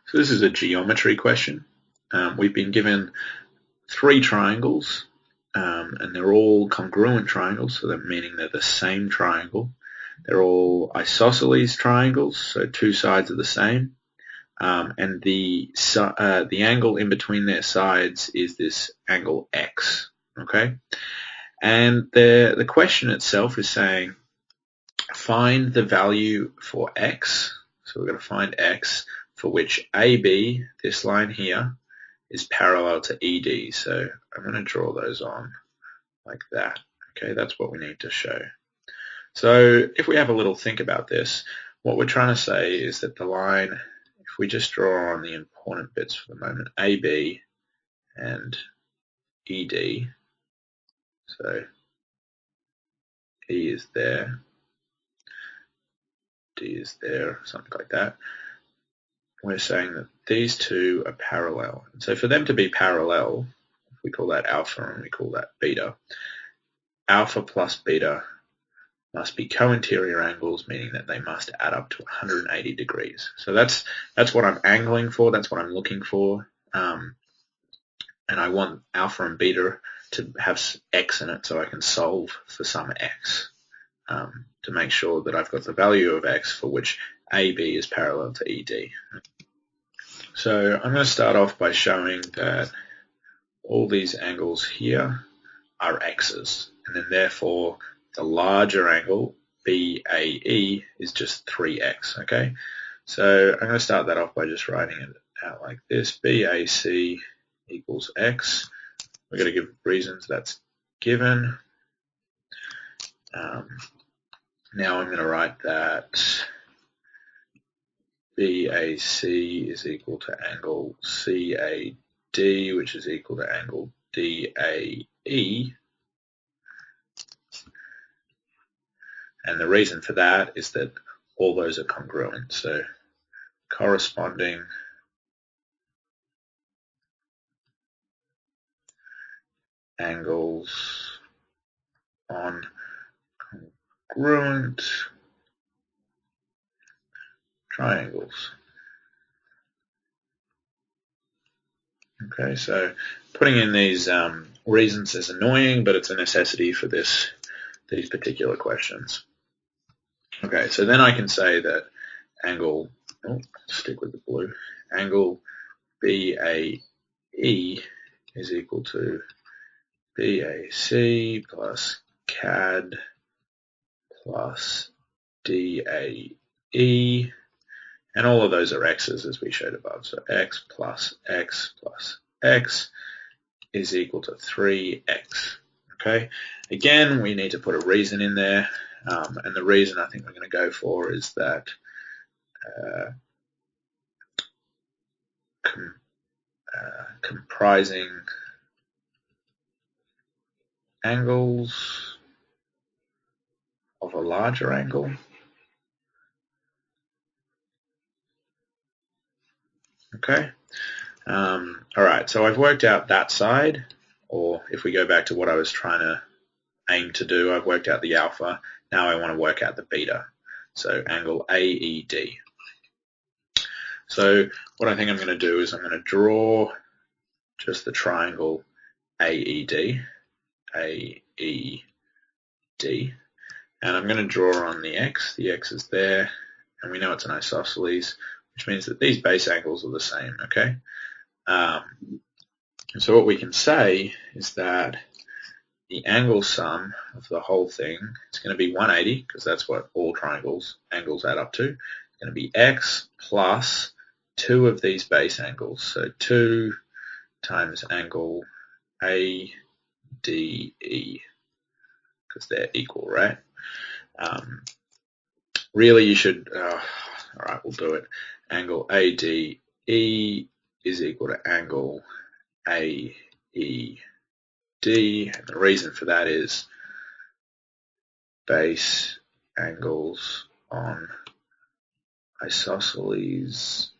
So this is a geometry question. We've been given three triangles, and they're all congruent triangles, so that meaning they're the same triangle. They're all isosceles triangles, so two sides are the same, and the angle in between their sides is this angle x. Okay, and the question itself is saying find the value for x. So we're going to find x for which AB, this line here, is parallel to ED. So I'm going to draw those on like that. Okay, that's what we need to show. So if we have a little think about this, what we're trying to say is that the line, if we just draw on the important bits for the moment, AB and ED, so E is there, D is there, something like that, we're saying that these two are parallel. And so for them to be parallel, we call that alpha and we call that beta. Alpha plus beta must be co-interior angles, meaning that they must add up to 180 degrees. So that's what I'm angling for, that's what I'm looking for. And I want alpha and beta to have x in it so I can solve for some x to make sure that I've got the value of x for which AB is parallel to ED. So I'm going to start off by showing that all these angles here are x's, and then therefore the larger angle, BAE, is just 3x, okay? So I'm going to start that off by just writing it out like this. BAC equals x. We're going to give reasons that's given. Now I'm going to write that BAC is equal to angle CAD, which is equal to angle DAE. And the reason for that is that all those are congruent. So corresponding angles on congruent triangles. Okay, so putting in these reasons is annoying, but it's a necessity for these particular questions. Okay, so then I can say that angle, stick with the blue, angle BAE is equal to BAC plus CAD plus DAE, and all of those are x's as we showed above. So x plus x plus x is equal to 3x. Okay, again, we need to put a reason in there, and the reason I think we're going to go for is that comprising angles of a larger angle. Okay. All right, so I've worked out that side, or if we go back to what I was trying to aim to do, I've worked out the alpha. Now I want to work out the beta. So angle AED. So what I think I'm going to do is I'm going to draw just the triangle AED, and I'm going to draw on the x. The x is there, and we know it's an isosceles, which means that these base angles are the same, okay? So what we can say is that the angle sum of the whole thing is going to be 180, because that's what all triangles angles add up to. It's going to be x plus 2 of these base angles, so 2 times angle ADE, because they're equal, right? Really, you should, all right, we'll do it. Angle ADE is equal to angle AED, and the reason for that is base angles on isosceles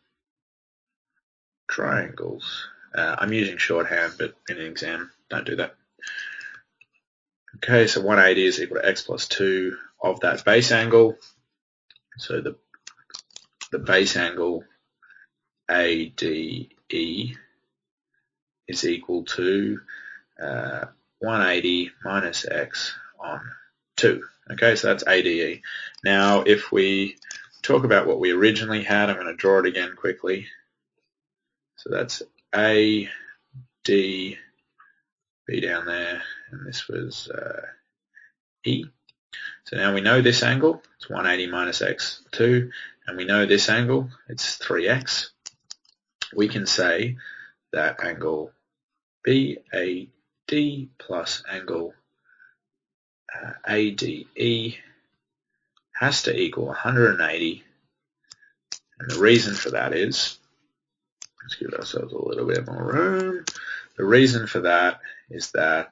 triangles. I'm using shorthand, but in an exam, don't do that. Okay, so 180 is equal to x plus 2 of that base angle. So the base angle ADE is equal to 180 minus x on 2. Okay, so that's ADE. Now, if we talk about what we originally had, I'm going to draw it again quickly. So that's AD, B down there, and this was E. So now we know this angle, it's 180 minus x, 2, and we know this angle, it's 3x. We can say that angle BAD plus angle ADE has to equal 180, and the reason for that is, let's give ourselves a little bit more room. The reason for that is that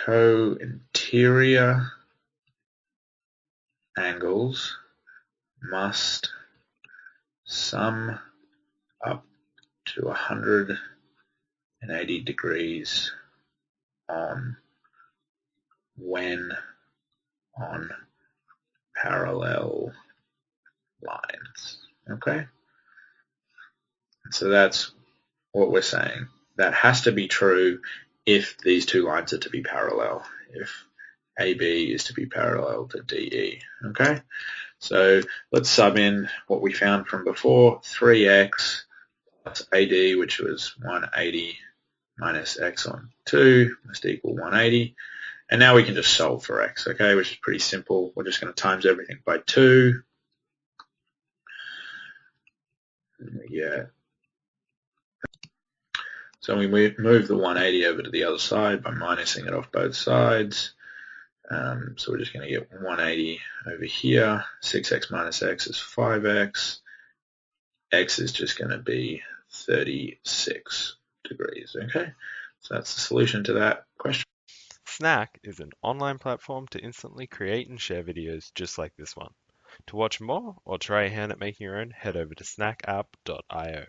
co-interior angles must sum up to 180 degrees when on parallel lines. Okay? So that's what we're saying. That has to be true if these two lines are to be parallel, if AB is to be parallel to DE. Okay? So let's sub in what we found from before, 3x plus AD, which was 180 minus x on 2 must equal 180. And now we can just solve for x, okay, which is pretty simple. We're just going to times everything by 2. Yeah. So we move the 180 over to the other side by minusing it off both sides. So we're just going to get 180 over here. 6x minus x is 5x. X is just going to be 36 degrees, okay? So that's the solution to that question. Snack is an online platform to instantly create and share videos just like this one. To watch more or try a hand at making your own, head over to snackapp.io.